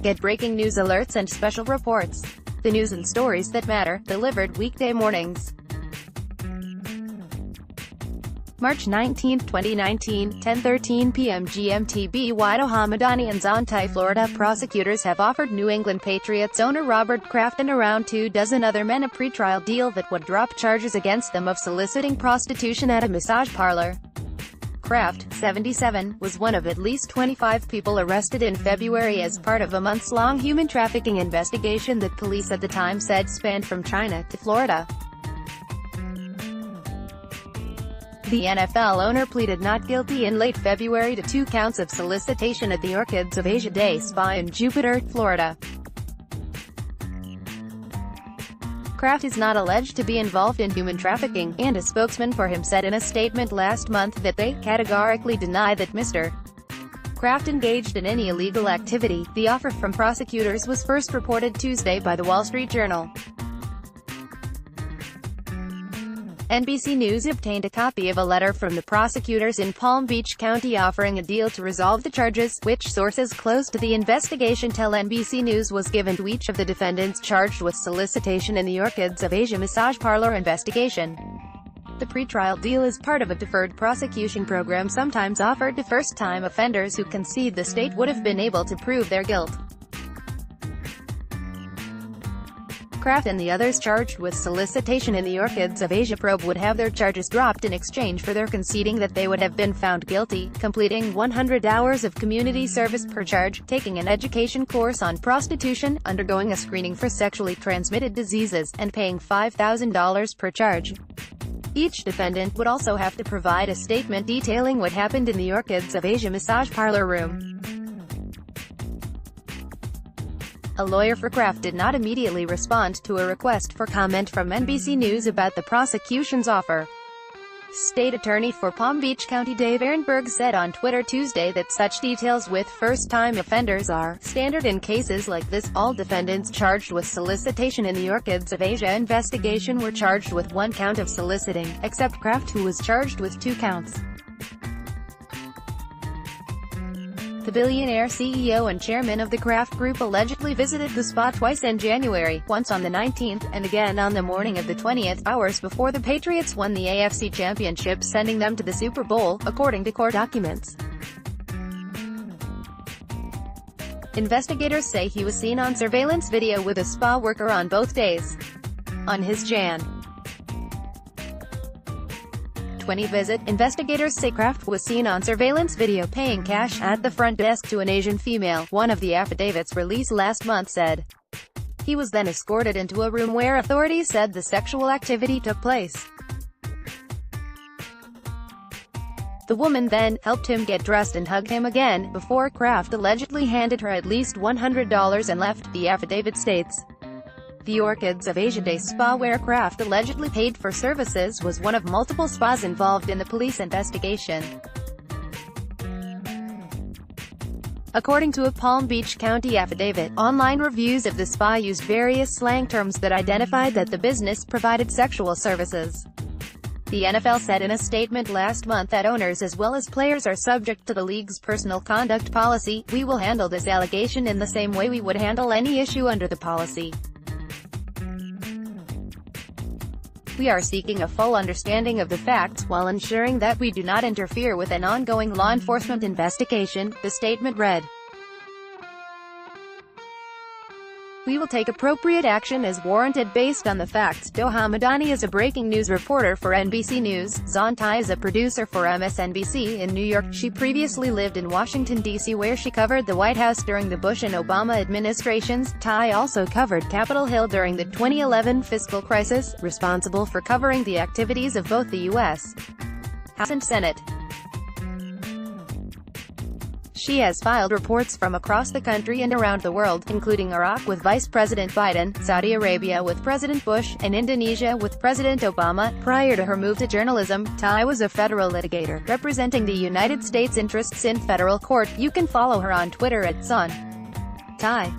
Get breaking news alerts and special reports. The news and stories that matter, delivered weekday mornings. March 19, 2019, 10:13 p.m. GMTBy. Doha, Madani and Xuan, ThaiFlorida prosecutors have offered New England Patriots owner Robert Kraft and around 24 other men a pretrial deal that would drop charges against them of soliciting prostitution at a massage parlor. Kraft, 77, was one of at least 25 people arrested in February as part of a months-long human trafficking investigation that police at the time said spanned from China to Florida. The NFL owner pleaded not guilty in late February to 2 counts of solicitation at the Orchids of Asia Day Spa in Jupiter, Florida. Kraft is not alleged to be involved in human trafficking, and a spokesman for him said in a statement last month that they categorically deny that Mr. Kraft engaged in any illegal activity. The offer from prosecutors was first reported Tuesday by the Wall Street Journal. NBC News obtained a copy of a letter from the prosecutors in Palm Beach County offering a deal to resolve the charges, which sources close to the investigation tell NBC News was given to each of the defendants charged with solicitation in the Orchids of Asia massage parlor investigation. The pretrial deal is part of a deferred prosecution program sometimes offered to first-time offenders who concede the state would have been able to prove their guilt. Kraft and the others charged with solicitation in the Orchids of Asia probe would have their charges dropped in exchange for their conceding that they would have been found guilty, completing 100 hours of community service per charge, taking an education course on prostitution, undergoing a screening for sexually transmitted diseases, and paying $5,000 per charge. Each defendant would also have to provide a statement detailing what happened in the Orchids of Asia massage parlor room. A lawyer for Kraft did not immediately respond to a request for comment from NBC News about the prosecution's offer. State Attorney for Palm Beach County Dave Ehrenberg said on Twitter Tuesday that such details with first-time offenders are standard in cases like this. All defendants charged with solicitation in the Orchids of Asia investigation were charged with 1 count of soliciting, except Kraft, who was charged with 2 counts. The billionaire CEO and chairman of the Kraft Group allegedly visited the spa twice in January, once on the 19th, and again on the morning of the 20th, hours before the Patriots won the AFC Championship, sending them to the Super Bowl, according to court documents. Investigators say he was seen on surveillance video with a spa worker on both days. On his Jan. 20 visit, investigators say Kraft was seen on surveillance video paying cash at the front desk to an Asian female, one of the affidavits released last month said. He was then escorted into a room where authorities said the sexual activity took place. The woman then helped him get dressed and hugged him again, before Kraft allegedly handed her at least $100 and left, the affidavit states. The Orchids of Asia Day Spa, where Kraft allegedly paid for services, was one of multiple spas involved in the police investigation. According to a Palm Beach County affidavit, online reviews of the spa used various slang terms that identified that the business provided sexual services. The NFL said in a statement last month that owners as well as players are subject to the league's personal conduct policy. We will handle this allegation in the same way we would handle any issue under the policy. We are seeking a full understanding of the facts while ensuring that we do not interfere with an ongoing law enforcement investigation, the statement read. We will take appropriate action as warranted based on the facts. Doha. Madani is a breaking news reporter for NBC News. Xuan is a producer for MSNBC in New York. She previously lived in Washington, D.C., where she covered the White House during the Bush and Obama administrations. Thai also covered Capitol Hill during the 2011 fiscal crisis, responsible for covering the activities of both the U.S. House and Senate. She has filed reports from across the country and around the world, including Iraq with Vice President Biden, Saudi Arabia with President Bush, and Indonesia with President Obama. Prior to her move to journalism, Thai was a federal litigator, representing the United States interests in federal court. You can follow her on Twitter at Xuan Thai.